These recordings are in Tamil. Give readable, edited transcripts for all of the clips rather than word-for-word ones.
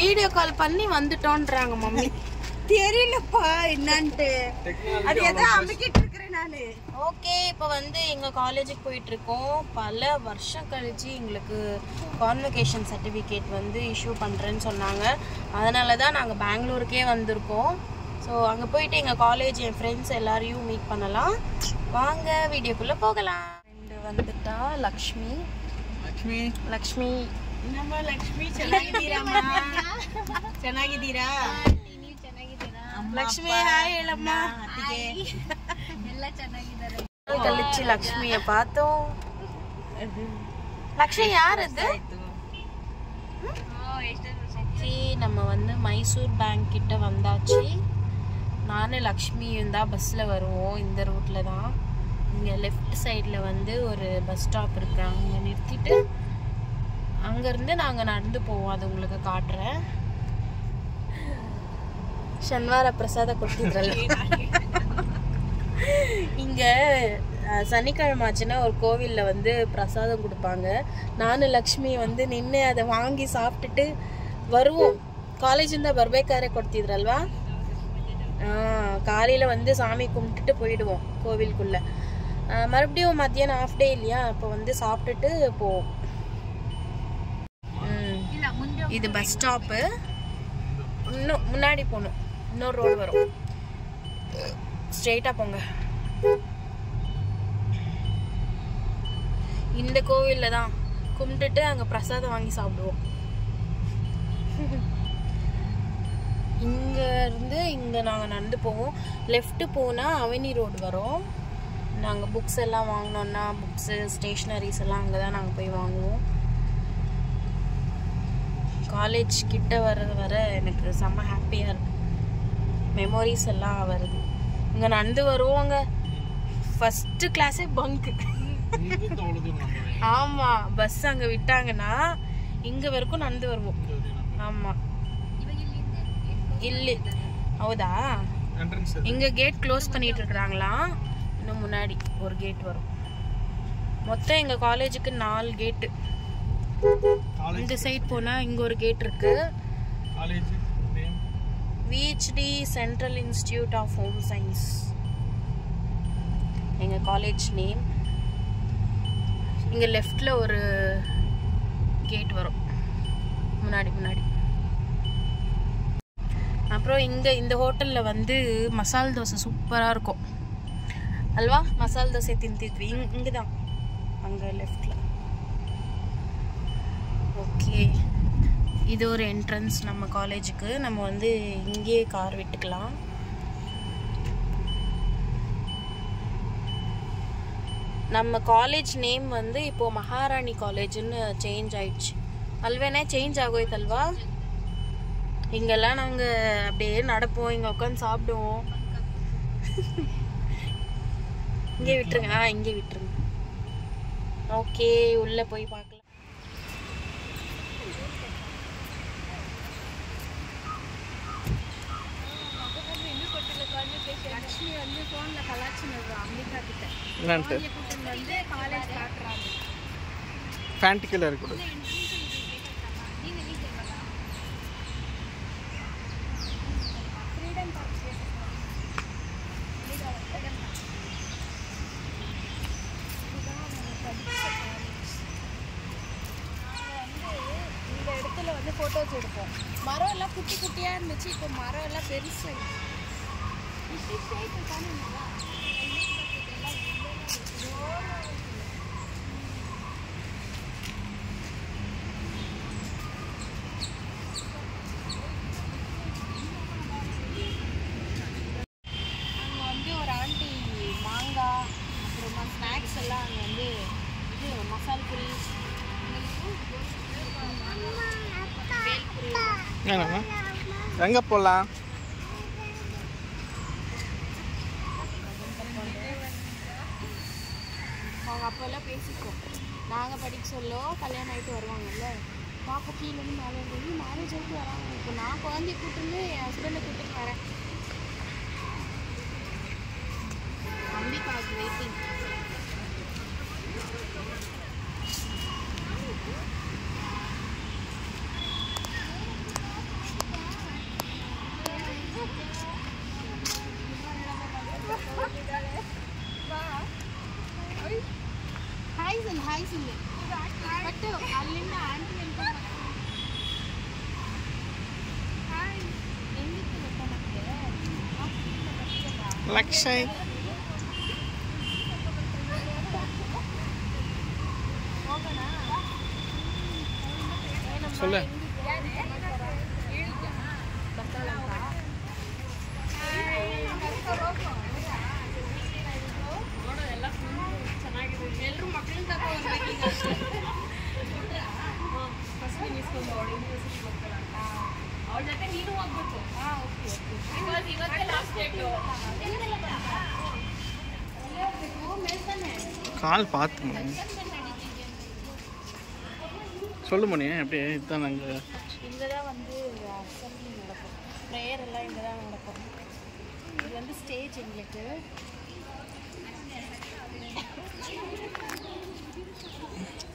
வீடியோ கால் பண்ணி வந்துட்டோன்றாங்க மம்மி. தெரியலப்பா என்னன்ட்டு. அது எதை அமுக்கிட்டு இருக்கிறேன் நானு. ஓகே, இப்போ வந்து எங்கள் காலேஜுக்கு போயிட்டுருக்கோம். பல வருஷம் கழிச்சு எங்களுக்கு கான்வகேஷன் சர்டிஃபிகேட் வந்து இஷ்யூ பண்ணுறேன்னு சொன்னாங்க. அதனால தான் நாங்கள் பெங்களூருக்கே வந்திருக்கோம். ஸோ அங்கே போயிட்டு எங்கள் காலேஜ் என் ஃப்ரெண்ட்ஸ் எல்லாரையும் மீட் பண்ணலாம். வாங்க வீடியோக்குள்ளே போகலாம். ரெண்டு வந்துட்டா லக்ஷ்மி. ಲಕ್ಷ್ಮಿ ನಮ್ಮ ಲಕ್ಷ್ಮಿ ಚೆನ್ನಾಗಿದ್ದೀರಮ್ಮ? ಚೆನ್ನಾಗಿದ್ದೀರಾ? ಲಕ್ಷ್ಮಿ ಹಾಯ್ ಹೇಳಮ್ಮ. ಎಲ್ಲ ಚೆನ್ನಾಗಿದ್ದಾರೆ. ಕಲಿಚಿ ಲಕ್ಷ್ಮಿಯ ಪಾತು. ಲಕ್ಷ್ಮಿ ಯಾರದು? நம்ம வந்து மைசூர் பேங்க் கிட்ட வந்தாச்சு. நானும் லக்ஷ்மியும் தான் பஸ்ஸில் வருவோம். இந்த ரூட்டில் தான். இங்கே லெஃப்ட் சைடில் வந்து ஒரு பஸ் ஸ்டாப் இருக்கு. அங்கே நிறுத்திட்டு அங்கேருந்து நாங்கள் நடந்து போவோம். அது உங்களுக்கு காட்டுறேன். ಶನಿವಾರ ಪ್ರಸಾದ ಕೊಡ್ತಿದ್ರಲ್ಲ, இங்கே சனிக்கிழமை ஆச்சுன்னா ஒரு கோவிலில் வந்து பிரசாதம் கொடுப்பாங்க. நானும் லக்ஷ்மி வந்து நின்று அதை வாங்கி சாப்பிட்டுட்டு வருவோம். காலேஜிಂದ ಬರ್ಬೇಕಾದ್ರೆ ಕೊಡ್ತಿದ್ರಲ್ವಾ? காலையில் வந்து சாமி கும்பிட்டுட்டு போயிடுவோம் கோவிலுக்குள்ளே. மறுபடியும் மத்தியானம் ஆஃப் டே இல்லையா, அப்போ வந்து சாப்பிட்டுட்டு போவோம். இது பஸ் ஸ்டாப்பு. இன்னும் முன்னாடி போகணும். இன்னொரு ரோடு வரும். ஸ்ட்ரெயிட்டாக போங்க. இந்த கோவிலில் தான் கும்பிட்டுட்டு அங்கே பிரசாதம் வாங்கி சாப்பிடுவோம். இங்கேருந்து இங்கே நாங்கள் நடந்து போவோம். லெஃப்ட்டு போனால் அவனி ரோடு வரும். நாங்கள் புக்ஸ் எல்லாம் வாங்கினோன்னா புக்ஸு ஸ்டேஷ்னரிஸ் எல்லாம் அங்கே தான் நாங்கள் போய் வாங்குவோம். காலேஜ் கிட்ட வர எனக்கு செம்ம ஹாப்பியாக இருக்குது. மெமோரிஸ் எல்லாம் வருது. இங்கே நடந்து வருவோங்க. ஃபஸ்ட்டு கிளாஸே பங்கு. ஆமாம், பஸ் அங்கே விட்டாங்கன்னா இங்கே வரைக்கும் நடந்து வருவோம். ஆமாம், இல்லை ಹೌದಾ? இங்கே கேட் க்ளோஸ் பண்ணிட்டு இருக்கிறாங்களா? இன்னும் முன்னாடி ஒரு கேட் வரும். மொத்தம் எங்கள் காலேஜுக்கு 4 கேட்டு. இந்த சைட் போனால் இங்கே ஒரு கேட் இருக்கு. VHD central institute of home science எங்கள் காலேஜ் நேம். இங்கே லெஃப்டில் ஒரு கேட் வரும் முன்னாடி. அப்புறம் இங்கே இந்த ஹோட்டலில் வந்து மசால் தோசை சூப்பராக இருக்கும் அல்வா? மசால் தோசை தின்னுத்வி. இங்கே தான், அங்கே லெஃப்டில். ஓகே, இது ஒரு என்ட்ரன்ஸ் நம்ம காலேஜுக்கு. நம்ம வந்து இங்கேயே கார் விட்டுக்கலாம். நம்ம காலேஜ் நேம் வந்து இப்போது மகாராணி காலேஜுன்னு சேஞ்ச் ஆயிடுச்சு. அல்வேனே சேஞ்ச் ஆகோய்த்தல்வா? இங்கெல்லாம் நாங்கள் அப்படியே நடப்போம், இங்கே உட்காந்து சாப்பிடுவோம். இங்கே விட்டுருங்க. இங்கே விட்டுருங்க. ஓகே, உள்ளே போய் பார்க்கலாம். லக்ஷ்மி வந்து ஃபோனில் கலாச்சினது அம்பிகா கிட்ட என்னன்ட்டு வந்து காலேஜ் காட்டுறாங்க. ஃபேன்டிக்கல் இருக்குது. இந்த இடத்துல வந்து ஃபோட்டோஸ் எடுப்போம். மரம் எல்லாம் குட்டி குட்டியாக இருந்துச்சு. இப்போ மரம் எல்லாம் பெருசு. அங்கே வந்து ஒரு ஆண்டி மாங்காய் அப்புறமா ஸ்நாக்ஸ் எல்லாம் அங்கே வந்து இது மசால் பூரி, எங்கே போகலாம்? அவங்க அப்போல்லாம் பேசிப்போம். நாங்கள் படிக்க சொல்லோ கல்யாணம் ஆகிட்டு வருவாங்கல்ல, பாப்பா கீழேருந்து மேலே இருந்து மேரேஜ் ஆகிட்டு வராங்க. இப்போ நான் குழந்தைய கூப்பிட்டுருந்து என் ஹஸ்பண்டை கூப்பிட்டு வரேன். அம்பிகாவுக்கு வெயிட்டிங். லக்ஷய் சொல்லு. ಎಲ್ಲರೂ ಮಕ್ಕಳನ್ನ ತಗೊಂಡ್ಬರ್ಬೇಕೀಗ. ಫಸ್ಟ್ ನಿಲ್ಲಿಸ್ಕೊಂಡು ಯೂನಿವರ್ಸಿಟಿ ಮಕ್ಕಳಂತ ಅವ್ರ ಜೊತೆ ನೀನು ಹೋಗ್ಬೇಕು. ಬಿಕಾಸ್ ಇವತ್ತೇ ಲಾಸ್ಟ್ ಡೇಟು. கால் பார்த்து மணி சொல்லு மணி அப்படியே இதுதான் நாங்கள் இங்கே தான் வந்து அசம்பிளி நடக்கும், ப்ரேயர் எல்லாம் இங்கே தான் நடக்கும். இது வந்து ஸ்டேஜ் எங்களுக்கு.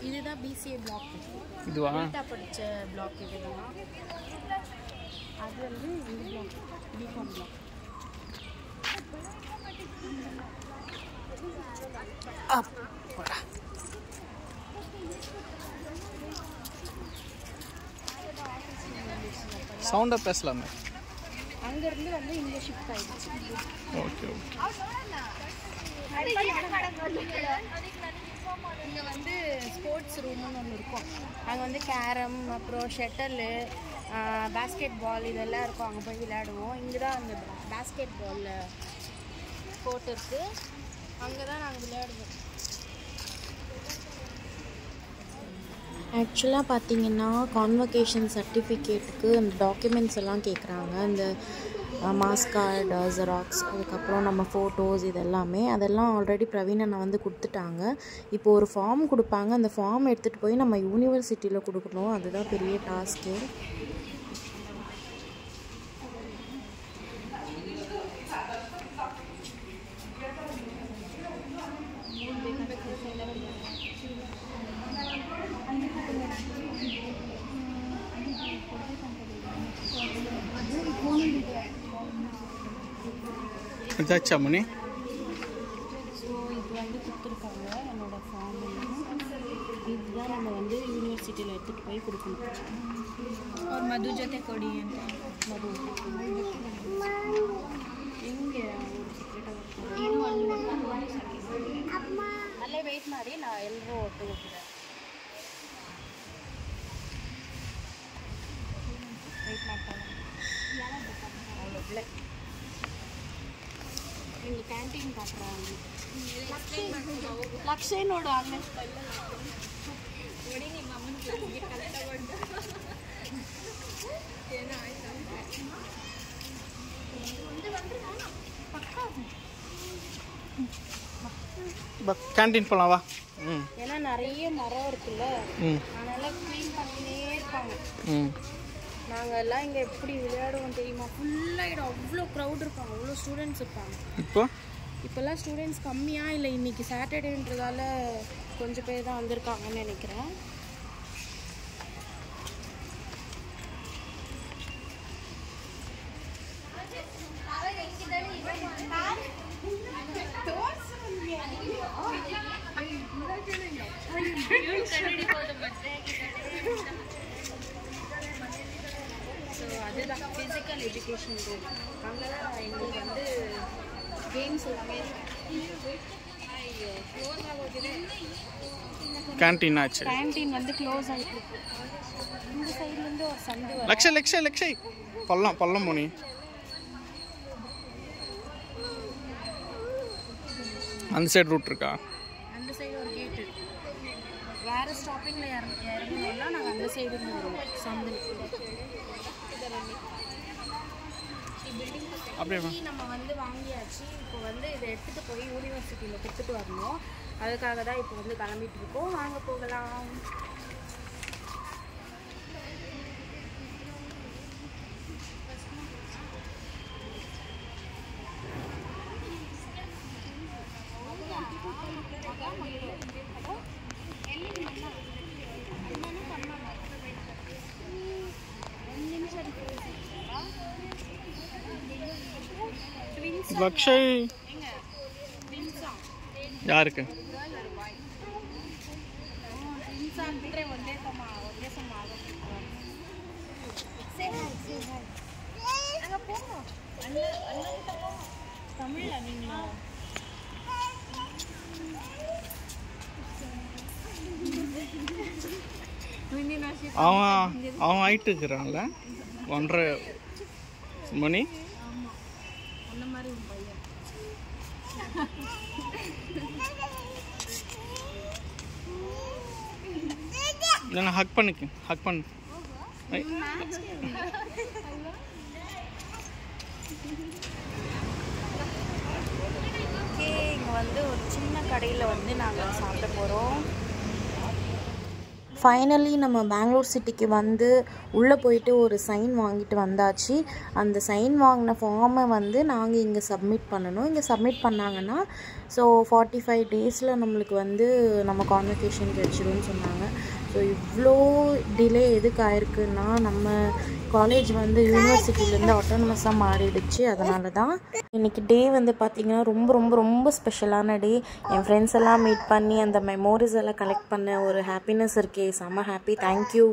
இதுதான் பிசிஏ பிளாக், இதுவா படித்த பிளாக். இதுதான் அது வந்து இந்த பிளாக் பிகாம் பிளாக். அப்படா சவுண்டாக பேசலாமே. அங்கேருந்து வந்து இங்கே ஷிஃப்ட் ஆகிடுச்சு. Okay okay. இங்கே வந்து ஸ்போர்ட்ஸ் ரூம்னு ஒன்று இருக்கும். அங்கே வந்து கேரம், அப்புறம் ஷட்டலு, பேஸ்கெட் பால் இதெல்லாம் இருக்கும். அங்கே போய் விளையாடுவோம். இங்கே தான் அந்த பேஸ்கெட் பால் கோர்ட் இருக்குது, அங்கே தான் நாங்கள் விளையாடுவோம். ஆக்சுவலாக பார்த்தீங்கன்னா கான்வகேஷன் சர்டிஃபிகேட்டுக்கு அந்த டாக்குமெண்ட்ஸ் எல்லாம் கேட்குறாங்க. அந்த மாஸ் கார்டு, ஜெராக்ஸ், அதுக்கப்புறம் நம்ம ஃபோட்டோஸ், இதெல்லாமே அதெல்லாம் ஆல்ரெடி பிரவீன் அண்ணா வந்து கொடுத்துட்டாங்க. இப்போ ஒரு ஃபார்ம் கொடுப்பாங்க, அந்த ஃபார்ம் எடுத்துகிட்டு போய் நம்ம யூனிவர்சிட்டியில் கொடுக்கணும். அதுதான் பெரிய டாஸ்க்கு. இதாச்சா மணி? ஸோ இது வந்து கொடுத்துருக்காங்க என்னோடய ஃபார்ம். இதுதான் நம்ம வந்து யூனிவர்சிட்டியில் எடுத்துகிட்டு போய் கொடுக்கணும். ಅವ್ರ ಮಧು ಜೊತೆ ಕೊಡಿ ಅಂತ. ಮಧು ಹೆಂಗೆ ಏನು ಅಲ್ಲಿ ಅಲ್ಲೇ ವೆಯ್ಟ್ ಮಾಡಿ, ನಾವು ಎಲ್ಲರೂ ಒಟ್ಟಿಗೆ ಹೋಗ್ತಿದ್ದಾರೆ. ವೆಯ್ಟ್ ಮಾಡ್ತಾಳೆ ಅವಳೊಬ್ಳೆ. ನಿಮಗೆ ಕ್ಯಾಂಟೀನ್ ಕಾಟ್ರಾங்க. ಲಕ್ಷ ನೋಡು ಅಲ್ಲೇ ನೋಡಿ ನಿಮ್ಮ ಅಮ್ಮನ ಕ್ಲಾಸ್ಗೆ ಕಲ್ತಗೊಂಡು ಏನೋ ಆಯ್ತು கேன்டீன் போகலாம் வா. ம் ஏன்னா நிறைய மரம் இருக்குல்ல, ம் அதனால க்ளீன் பண்ணினே இருப்பாங்க. ம் நாங்கள் எல்லாம் இங்கே எப்படி விளையாடுவோம் தெரியுமா? ஃபுல்லாகிடும், அவ்வளோ க்ரௌட் இருப்பாங்க, அவ்வளோ ஸ்டூடெண்ட்ஸ் இருப்பாங்க. இப்போல்லாம் ஸ்டூடெண்ட்ஸ் கம்மியாக இல்லை, இன்றைக்கி சாட்டர்டேன்றதால கொஞ்சம் பேர் தான் வந்திருக்காங்கன்னு நினைக்கிறேன். ஸோ அதுதான் ஃபிசிக்கல் எஜுகேஷன் ரூம். அங்கே தான் எங்களுக்கு வந்து கேம்ஸ் எல்லாமே க்ளோஸ் ஆகுது. கேன்டீன் ஆச்சு. கேன்டீன் வந்து க்ளோஸ் ஆகிட்டு இருக்கு. இந்த சைட்லேருந்து ஒரு சந்து வரும். லக்ஷய் பள்ளம் மணி. அந்த சைடு ரூட் இருக்கா? அந்த சைடு ஒரு கேட் இருக்கு. வேறு ஸ்டாப்பிங்கில் இறங்கணும்னா நாங்கள் அந்த சைடு வருவோம் சந்து. அப்படியே நம்ம வந்து வாங்கியாச்சு. இப்போ வந்து இதை எடுத்துகிட்டு போய் யூனிவர்சிட்டியில் கொடுத்துட்டு வரணும். அதுக்காக தான் இப்போ வந்து கிளம்பிட்டு இருக்கோம். வாங்க போகலாம். லக்ஷய் ಯಾರಕ್ಕೆ ಅಂದರೆ ಒಂದೇ ಸಮ தமிழ்ல நீங்களா அவன் ஆயிட்டு இருக்கிறான்ல 1.5 மணி. அந்த மாதிரி ஒரு பையன். நான் ஹக் பண்ணிக்க, ஹக் பண்ணு. ஓகே, இங்கே வந்து ஒரு சின்ன கடையில் வந்து நாங்கள் சாப்பிட போகிறோம். ஃபைனலி நம்ம பெங்களூர் சிட்டிக்கு வந்து உள்ளே போயிட்டு ஒரு சைன் வாங்கிட்டு வந்தாச்சு. அந்த சைன் வாங்கின ஃபார்மை வந்து நாங்கள் இங்கே சப்மிட் பண்ணணும். இங்கே சப்மிட் பண்ணாங்கன்னா ஸோ 45 டேஸில் நம்மளுக்கு வந்து நம்ம கான்வெகேஷன் கிடச்சிரும்னு சொன்னாங்க. ஸோ இவ்வளோ டிலே எதுக்கு ஆயிருக்குன்னா நம்ம காலேஜ் வந்து யூனிவர்சிட்டிலேருந்து ஆட்டோனமஸாக மாறிடுச்சு. அதனால தான் இன்றைக்கி டே வந்து பார்த்திங்கன்னா ரொம்ப ரொம்ப ரொம்ப ஸ்பெஷலான டே. என் ஃப்ரெண்ட்ஸ் எல்லாம் மீட் பண்ணி அந்த மெமோரிஸ் எல்லாம் கலெக்ட் பண்ண ஒரு ஹாப்பினஸ் இருக்கே, செம்ம ஹாப்பி. தேங்க்யூ.